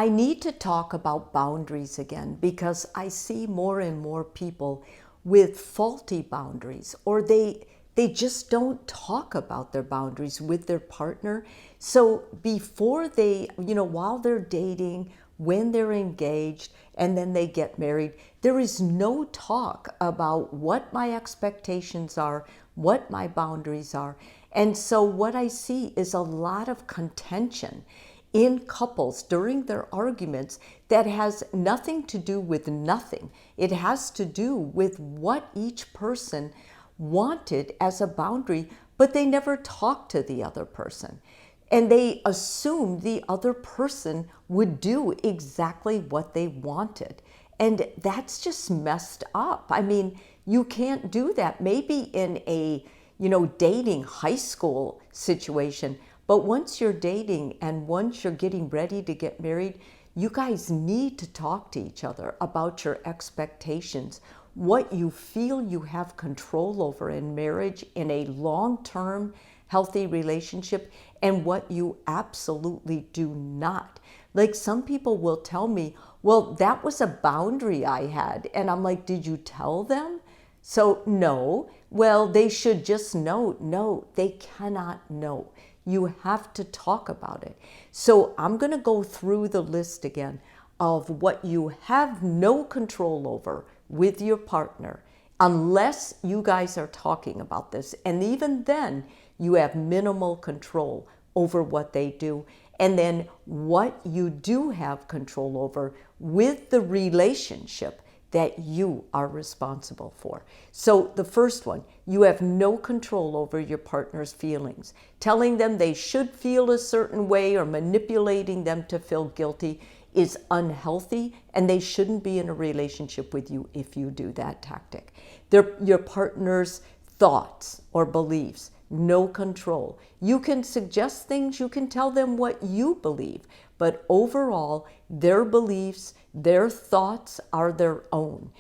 I need to talk about boundaries again because I see more and more people with faulty boundaries, or they just don't talk about their boundaries with their partner. So before while they're dating, when they're engaged, and then they get married, there is no talk about what my expectations are, what my boundaries are. And so what I see is a lot of contention in couples during their arguments that has nothing to do with nothing. It has to do with what each person wanted as a boundary, but they never talked to the other person. And they assumed the other person would do exactly what they wanted. And that's just messed up. I mean, you can't do that. Maybe in a, dating high school situation, but once you're dating and once you're getting ready to get married, you guys need to talk to each other about your expectations, what you feel you have control over in marriage in a long-term healthy relationship, and what you absolutely do not. Like, some people will tell me, well, that was a boundary I had. And I'm like, did you tell them? So no. Well, they should just know. No, they cannot know. You have to talk about it. So I'm going to go through the list again of what you have no control over with your partner, unless you guys are talking about this. And even then, you have minimal control over what they do. And then what you do have control over with the relationship that you are responsible for. So the first one, you have no control over your partner's feelings. Telling them they should feel a certain way or manipulating them to feel guilty is unhealthy, and they shouldn't be in a relationship with you if you do that tactic. Your partner's thoughts or beliefs, no control. You can suggest things, you can tell them what you believe, but overall, their beliefs, their thoughts are their own.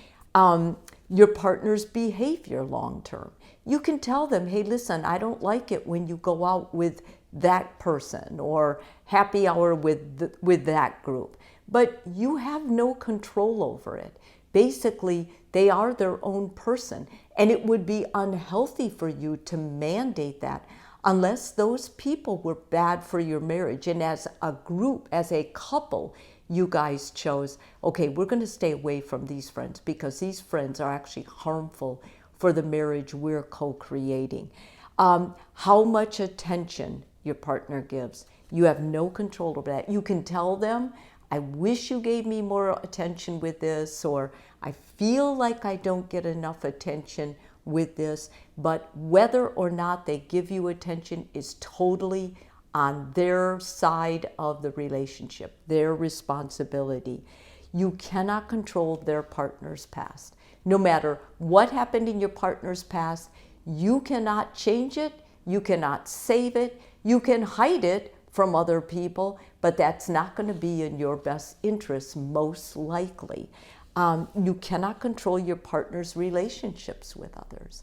Your partner's behavior long term. You can tell them, hey, listen, I don't like it when you go out with that person or happy hour with that group. But you have no control over it. Basically, they are their own person, and it would be unhealthy for you to mandate that unless those people were bad for your marriage. And as a group, as a couple, you guys chose, okay, we're going to stay away from these friends because these friends are actually harmful for the marriage we're co-creating. How much attention your partner gives, you have no control over that. You can tell them, I wish you gave me more attention with this, or I feel like I don't get enough attention with this, but whether or not they give you attention is totally on their side of the relationship, their responsibility. You cannot control their partner's past. No matter what happened in your partner's past, you cannot change it, you cannot save it, you can hide it from other people, but that's not going to be in your best interest, most likely. You cannot control your partner's relationships with others.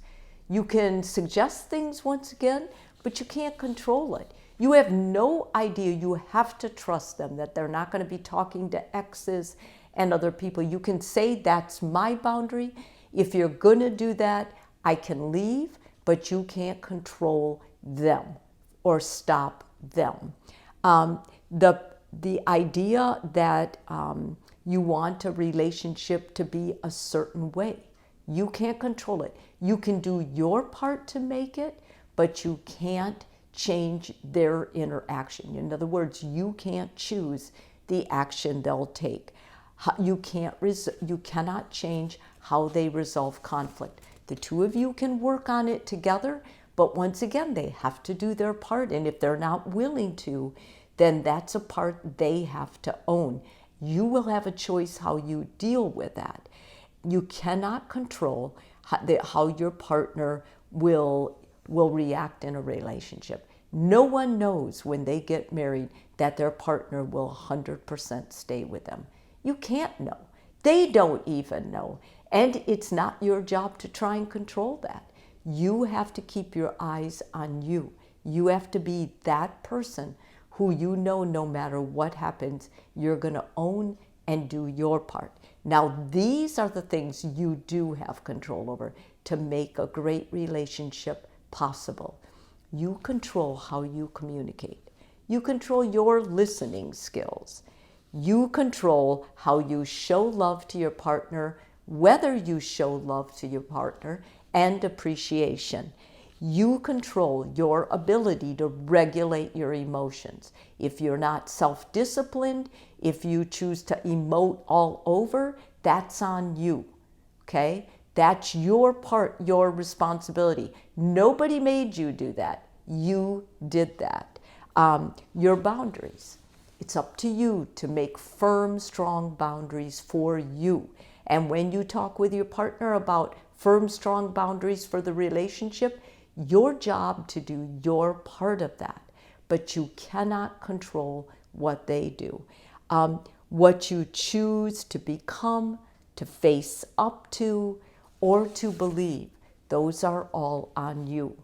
You can suggest things once again, but you can't control it. You have no idea. You have to trust them that they're not going to be talking to exes and other people. You can say, that's my boundary. If you're going to do that, I can leave, but you can't control them or stop them. The idea that you want a relationship to be a certain way, you can't control it. You can do your part to make it, but you can't change their interaction. In other words, you can't choose the action they'll take. You cannot change how they resolve conflict. The two of you can work on it together, but once again, they have to do their part. And if they're not willing to, then that's a part they have to own. You will have a choice how you deal with that. You cannot control how your partner will react in a relationship. No one knows when they get married that their partner will 100% stay with them. You can't know. They don't even know. And it's not your job to try and control that. You have to keep your eyes on you. You have to be that person who you know no matter what happens, you're going to own and do your part. Now, these are the things you do have control over to make a great relationship possible. You control how you communicate. You control your listening skills. You control how you show love to your partner, whether you show love to your partner, and appreciation. You control your ability to regulate your emotions. If you're not self-disciplined, if you choose to emote all over, that's on you, okay? That's your part, your responsibility. Nobody made you do that. You did that. Your boundaries. It's up to you to make firm, strong boundaries for you. And when you talk with your partner about firm, strong boundaries for the relationship, your job to do your part of that, but you cannot control what they do. What you choose to become, to face up to, or to believe, those are all on you.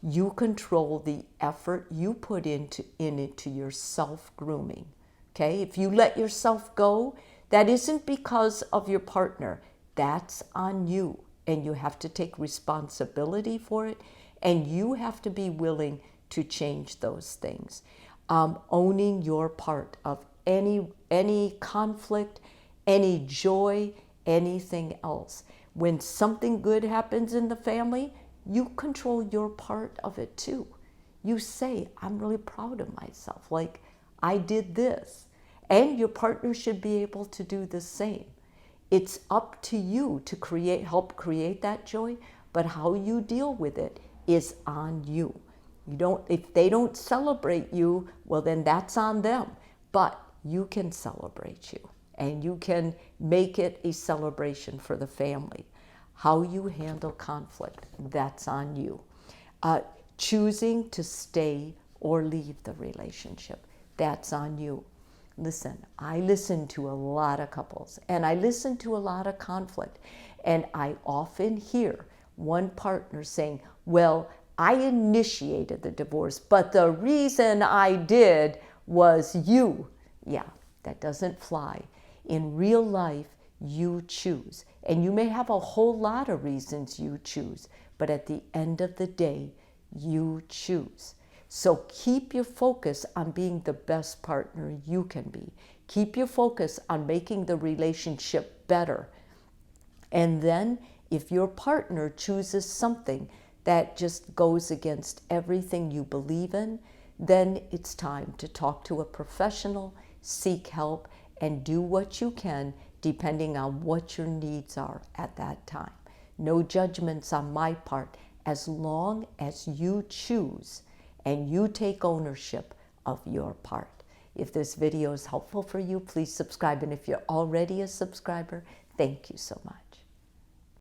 You control the effort you put into your self-grooming. Okay? If you let yourself go, that isn't because of your partner. That's on you. And you have to take responsibility for it. And you have to be willing to change those things. Owning your part of any conflict, any joy, anything else. When something good happens in the family, you control your part of it too. You say, I'm really proud of myself. Like, I did this. And your partner should be able to do the same. It's up to you to help create that joy, but how you deal with it is on you. If they don't celebrate you, well, then that's on them. But you can celebrate you, and you can make it a celebration for the family. How you handle conflict, that's on you. Choosing to stay or leave the relationship, that's on you. Listen, I listen to a lot of couples, and I listen to a lot of conflict, and I often hear one partner saying, well, I initiated the divorce, but the reason I did was you. Yeah, that doesn't fly. In real life, you choose. And you may have a whole lot of reasons you choose, but at the end of the day, you choose. So keep your focus on being the best partner you can be. Keep your focus on making the relationship better. And then if your partner chooses something that just goes against everything you believe in, then it's time to talk to a professional, seek help, and do what you can depending on what your needs are at that time. No judgments on my part, as long as you choose and you take ownership of your part. If this video is helpful for you, please subscribe. And if you're already a subscriber, thank you so much.